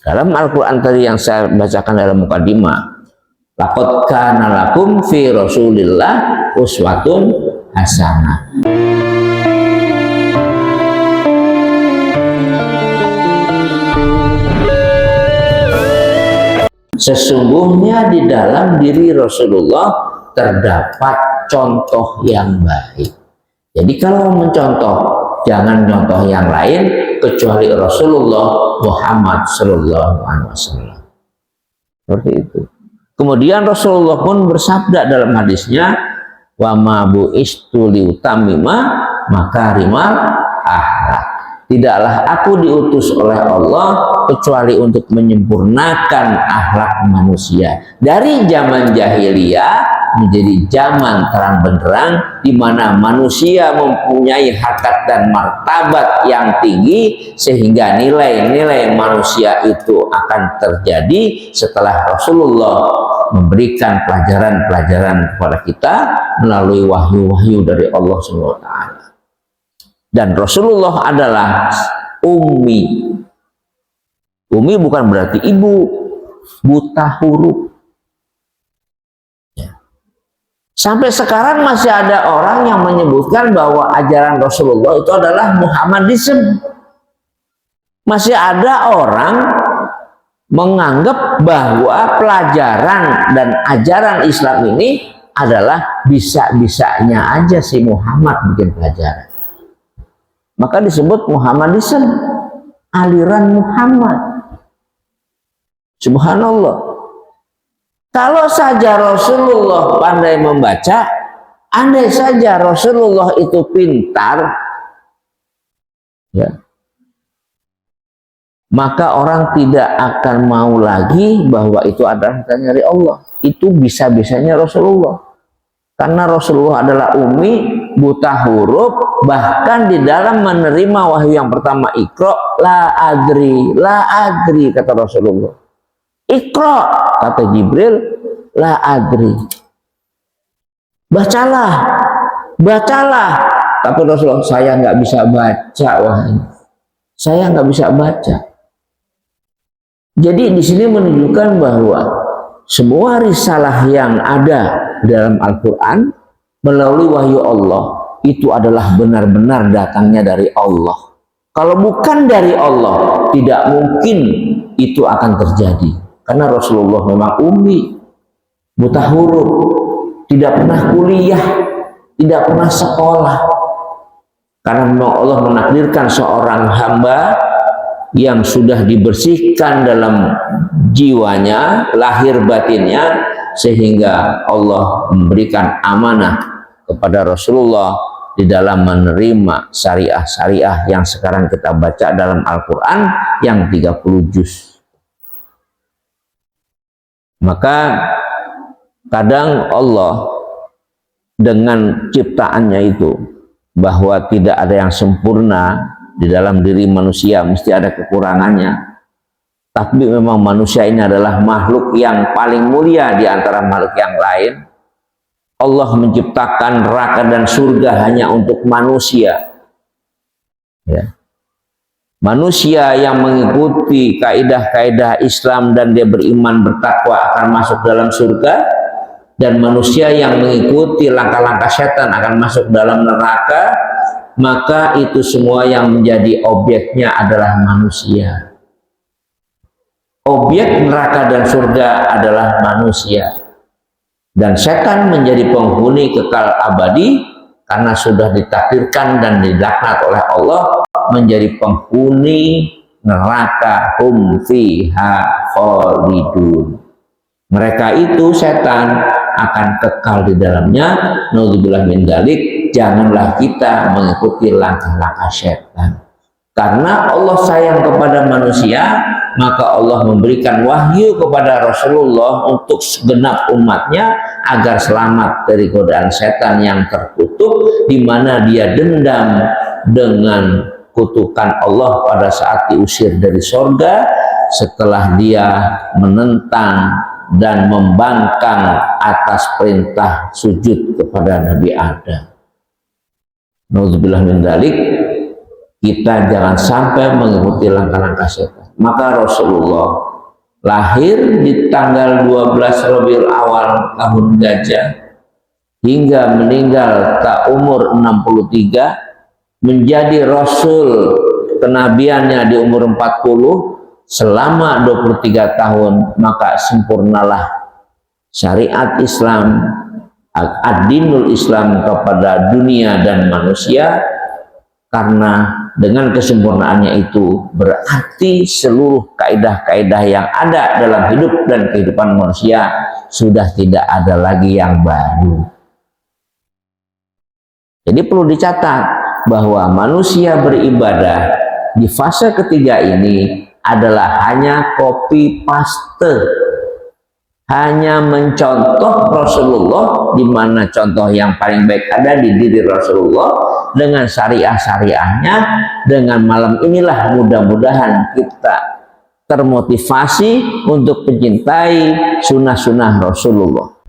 Dalam Al-Quran tadi yang saya bacakan dalam mukadimah, laqad kana lakum fi Rasulillah uswatun hasanah. Sesungguhnya di dalam diri Rasulullah terdapat contoh yang baik. Jadi kalau mencontoh, jangan contoh yang lain kecuali Rasulullah Muhammad Sallallahu Alaihi Wasallam. Seperti itu. Kemudian Rasulullah pun bersabda dalam hadisnya, wa ma bu'istu liutamima makarimal akhlak. Tidaklah aku diutus oleh Allah kecuali untuk menyempurnakan akhlak manusia. Dari zaman jahiliyah menjadi zaman terang benderang, di mana manusia mempunyai harkat dan martabat yang tinggi, sehingga nilai-nilai manusia itu akan terjadi setelah Rasulullah memberikan pelajaran-pelajaran kepada kita melalui wahyu-wahyu dari Allah SWT. Dan Rasulullah adalah ummi. Ummi bukan berarti ibu, buta huruf. Sampai sekarang masih ada orang yang menyebutkan bahwa ajaran Rasulullah itu adalah Muhammadisme. Masih ada orang menganggap bahwa pelajaran dan ajaran Islam ini adalah bisa-bisanya aja si Muhammad bikin pelajaran. Maka disebut Muhammadisme, aliran Muhammad. Subhanallah. Kalau saja Rasulullah pandai membaca, andai saja Rasulullah itu pintar, ya, maka orang tidak akan mau lagi bahwa itu adalah dari Allah. Itu bisa-bisanya Rasulullah. Karena Rasulullah adalah ummi, buta huruf, bahkan di dalam menerima wahyu yang pertama, Iqra, la adri, kata Rasulullah. Iqra, kata Jibril, la adri. Bacalah. Tapi Rasulullah, saya nggak bisa baca, wahai. Saya nggak bisa baca. Jadi di sini menunjukkan bahwa semua risalah yang ada dalam Al-Quran melalui wahyu Allah itu adalah benar-benar datangnya dari Allah. Kalau bukan dari Allah, tidak mungkin itu akan terjadi. Karena Rasulullah memang ummi, buta huruf, tidak pernah kuliah, tidak pernah sekolah. Karena memang Allah menakdirkan seorang hamba yang sudah dibersihkan dalam jiwanya, lahir batinnya, sehingga Allah memberikan amanah kepada Rasulullah di dalam menerima syariah-syariah yang sekarang kita baca dalam Al-Quran yang 30 juz. Maka kadang Allah dengan ciptaannya itu, bahwa tidak ada yang sempurna di dalam diri manusia, mesti ada kekurangannya. Tapi memang manusia ini adalah makhluk yang paling mulia di antara makhluk yang lain. Allah menciptakan neraka dan surga hanya untuk manusia. Ya. Manusia yang mengikuti kaidah-kaidah Islam dan dia beriman bertakwa akan masuk dalam surga, dan manusia yang mengikuti langkah-langkah setan akan masuk dalam neraka. Maka itu semua yang menjadi objeknya adalah manusia. Objek neraka dan surga adalah manusia. Dan setan menjadi penghuni kekal abadi karena sudah ditakdirkan dan dilaknat oleh Allah menjadi penghuni neraka, hum fiha khalidun. Mereka itu setan akan kekal di dalamnya. Naudzubillah min dzalik. Janganlah kita mengikuti langkah-langkah setan. Karena Allah sayang kepada manusia, maka Allah memberikan wahyu kepada Rasulullah untuk segenap umatnya agar selamat dari godaan setan yang terkutuk, di mana dia dendam dengan kutukan Allah pada saat diusir dari surga setelah dia menentang dan membangkang atas perintah sujud kepada Nabi Adam. Nauzubillah min dzalik. Kita jangan sampai mengikuti langkah-langkah setan. Maka Rasulullah lahir di tanggal 12 Rabiul Awal tahun Gajah hingga meninggal tak umur 63, menjadi Rasul kenabiannya di umur 40 selama 23 tahun, maka sempurnalah syariat Islam, ad-dinul Islam kepada dunia dan manusia. Karena dengan kesempurnaannya itu berarti seluruh kaidah-kaidah yang ada dalam hidup dan kehidupan manusia sudah tidak ada lagi yang baru. Jadi perlu dicatat bahwa manusia beribadah di fase ketiga ini adalah hanya copy paste, hanya mencontoh Rasulullah, di mana contoh yang paling baik ada di diri Rasulullah dengan syariah-syariahnya. Dengan malam inilah mudah-mudahan kita termotivasi untuk mencintai sunnah-sunnah Rasulullah.